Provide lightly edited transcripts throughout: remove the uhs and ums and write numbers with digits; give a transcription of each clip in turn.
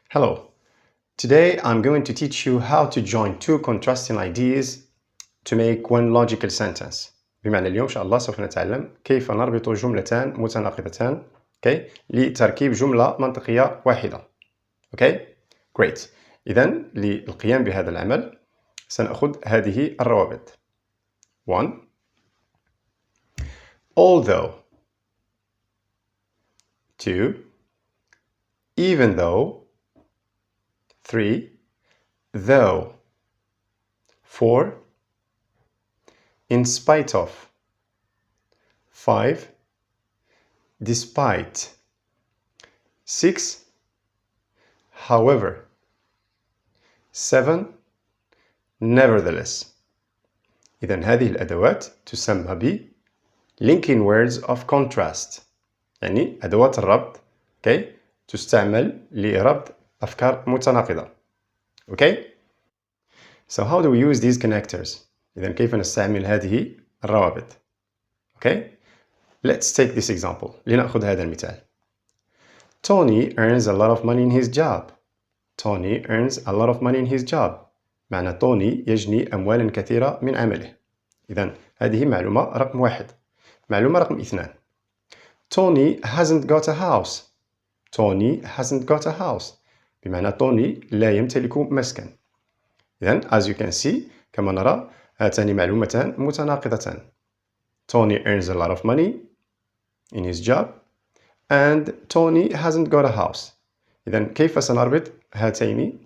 Hello. Today I'm going to teach you how to join two contrasting ideas to make one logical sentence. بمعنى اليوم إن شاء الله سوف نتعلم كيف نربط جملتان متناقضتان لتركيب جملة منطقية واحدة. Great. إذن للقيام بهذا العمل سنأخذ هذه الروابط. 1. Although. 2. Even though. 3. Though. 4. In spite of. 5. Despite. 6. However. 7. Nevertheless. إذن هذه الأدوات تسمى ب linking words of contrast، يعني أدوات الربط تستعمل لربط أفكار متناقضة. So how do we use these connectors؟ إذن كيف نستعمل هذه الروابط؟ Let's take this example. لنأخذ هذا المثال. Tony earns a lot of money in his job. Tony earns a lot of money in his job. معنى توني يجني أموالا كثيرة من عمله. إذن هذه معلومة رقم 1. معلومة رقم 2. Tony hasn't got a house. Tony hasn't got a house. بمعنى توني لا يمتلك مسكن. إذن as you can see كما نرى هاتان معلومتان متناقضتان. Tony earns a lot of money in his job and Tony hasn't got a house. إذن كيف سنربط هاتين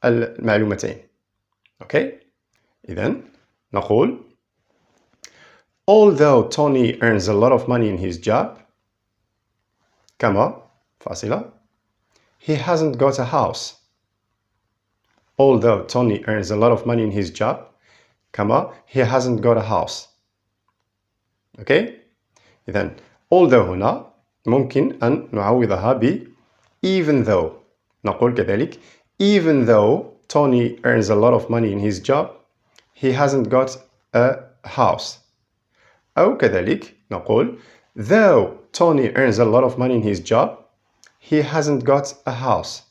المعلومتين؟ إذن نقول although Tony earns a lot of money in his job كما فاصلة he hasn't got a house. Although Tony earns a lot of money in his job كما he hasn't got a house. إذن although هنا ممكن أن نعوضها ب even though. نقول كذلك even though Tony earns a lot of money in his job he hasn't got a house. أو كذلك نقول though Tony earns a lot of money in his job he hasn't got a house.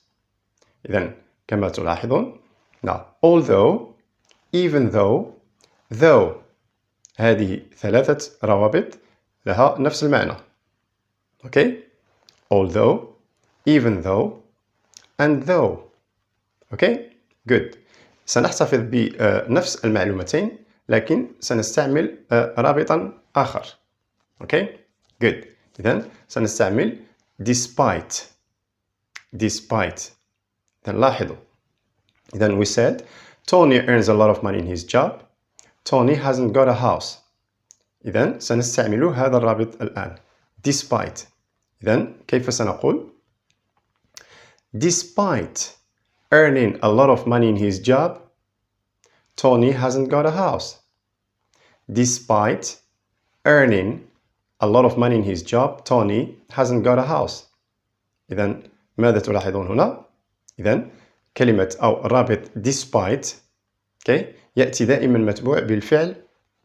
إذن كما تلاحظون although, even though هذه ثلاثة روابط لها نفس المعنى. although, even though and though. good. سنحتفظ بنفس المعلومتين لكن سنستعمل رابطا آخر. good. إذن سنستعمل despite. إذن لاحظوا. إذن we said Tony earns a lot of money in his job. Tony hasn't got a house. إذن سنستعمل هذا الرابط الآن despite. إذن كيف سنقول؟ Despite earning a lot of money in his job, Tony hasn't got a house. Despite earning a lot of money in his job, Tony hasn't got a house. إذن ماذا تلاحظون هنا؟ إذن كلمة أو الرابط despite يأتي دائما متبوع بالفعل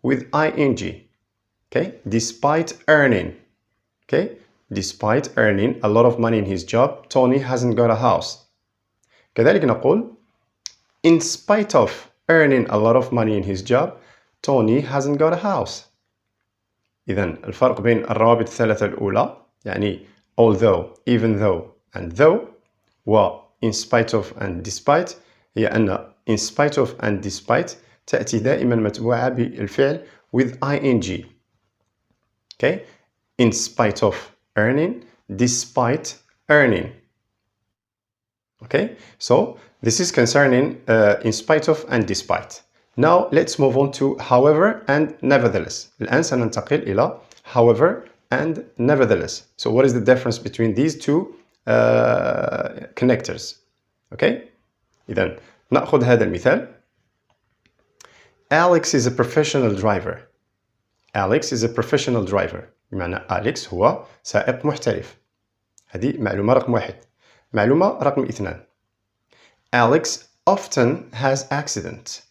with ing. Despite earning. Despite earning a lot of money in his job, Tony hasn't got a house. كذلك نقول in spite of earning a lot of money in his job, Tony hasn't got a house. إذن الفرق بين الروابط الثلاثة الأولى يعني although, even though and though و in spite of and despite هي أن in spite of and despite تأتي دائما متبوعة بالفعل with ing. In spite of earning, despite earning. So this is concerning in spite of and despite. Now let's move on to however and nevertheless. الآن سننتقل إلى however and nevertheless. So what is the difference between these two connectors? إذن نأخذ هذا المثال. Alex is a professional driver. Alex is a professional driver. بمعنى أليكس هو سائق محترف. هذه معلومة رقم 1. معلومة رقم 2. Alex often has accident.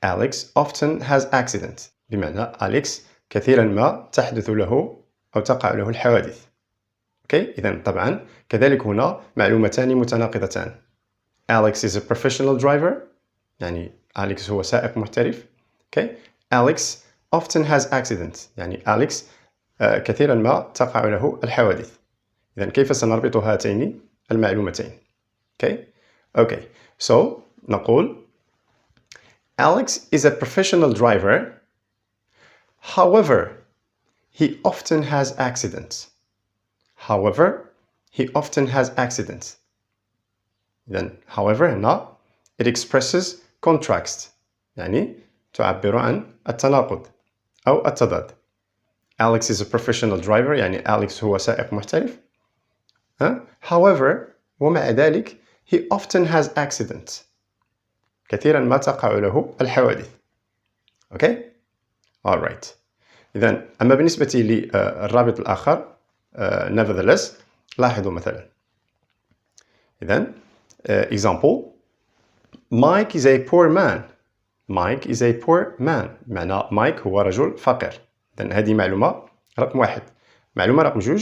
Alex often has accident. بمعنى أليكس كثيرا ما تحدث له أو تقع له الحوادث. إذن طبعا كذلك هنا معلومتان متناقضتان. Alex is a professional driver. يعني Alex هو سائق محترف. Okay. Alex often has accidents. يعني Alex كثيرا ما تقع له الحوادث. إذن كيف سنربط هاتين المعلومتين؟ Okay. Okay. So نقول Alex is a professional driver. However, he often has accidents. However, he often has accidents. Then, however, هنا it expresses contrast. يعني تعبر عن التناقض أو التضاد. Alex is a professional driver. يعني Alex هو سائق محترف. However, ومع ذلك, he often has accidents. كثيرا ما تقع له الحوادث. Okay? Alright. إذن أما بالنسبة للرابط الآخر nevertheless لاحظوا مثلا. إذن example Mike is a poor man. Mike is a poor man. معنى Mike هو رجل فقير. إذن هذه معلومة رقم 1. معلومة رقم 2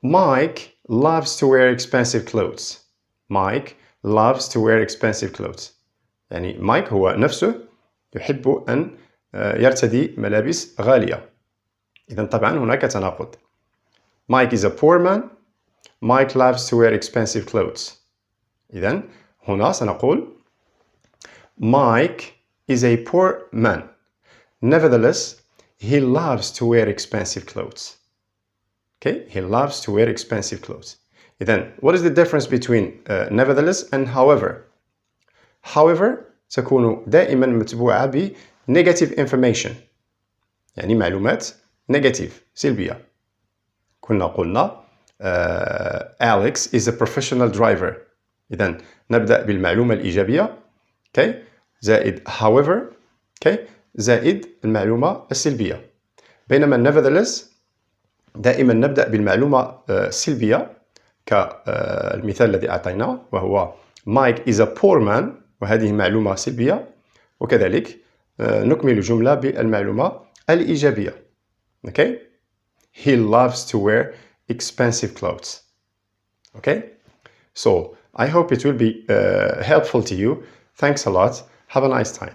Mike loves to wear expensive clothes. Mike loves to wear expensive clothes. يعني مايك هو نفسه يحب أن يرتدي ملابس غالية. إذن طبعا هناك تناقض. Mike is a poor man. Mike loves to wear expensive clothes. إذن هنا سنقول Mike is a poor man. Nevertheless, he loves to wear expensive clothes. Okay, he loves to wear expensive clothes. إذن what is the difference between nevertheless and however? However تكون دائما متبوعة ب negative information. يعني معلومات negative سلبية. كنا قلنا Alex is a professional driver. إذن نبدأ بالمعلومة الإيجابية. Okay. زائد however. Okay. زائد المعلومة السلبية. بينما nevertheless دائما نبدأ بالمعلومة السلبية كالمثال الذي أعطيناه وهو Mike is a poor man. وهذه معلومة سلبية. وكذلك نكمل الجملة بالمعلومة الإيجابية. Okay? He loves to wear expensive clothes. Okay? So, I hope it will be helpful to you. Thanks a lot. Have a nice time.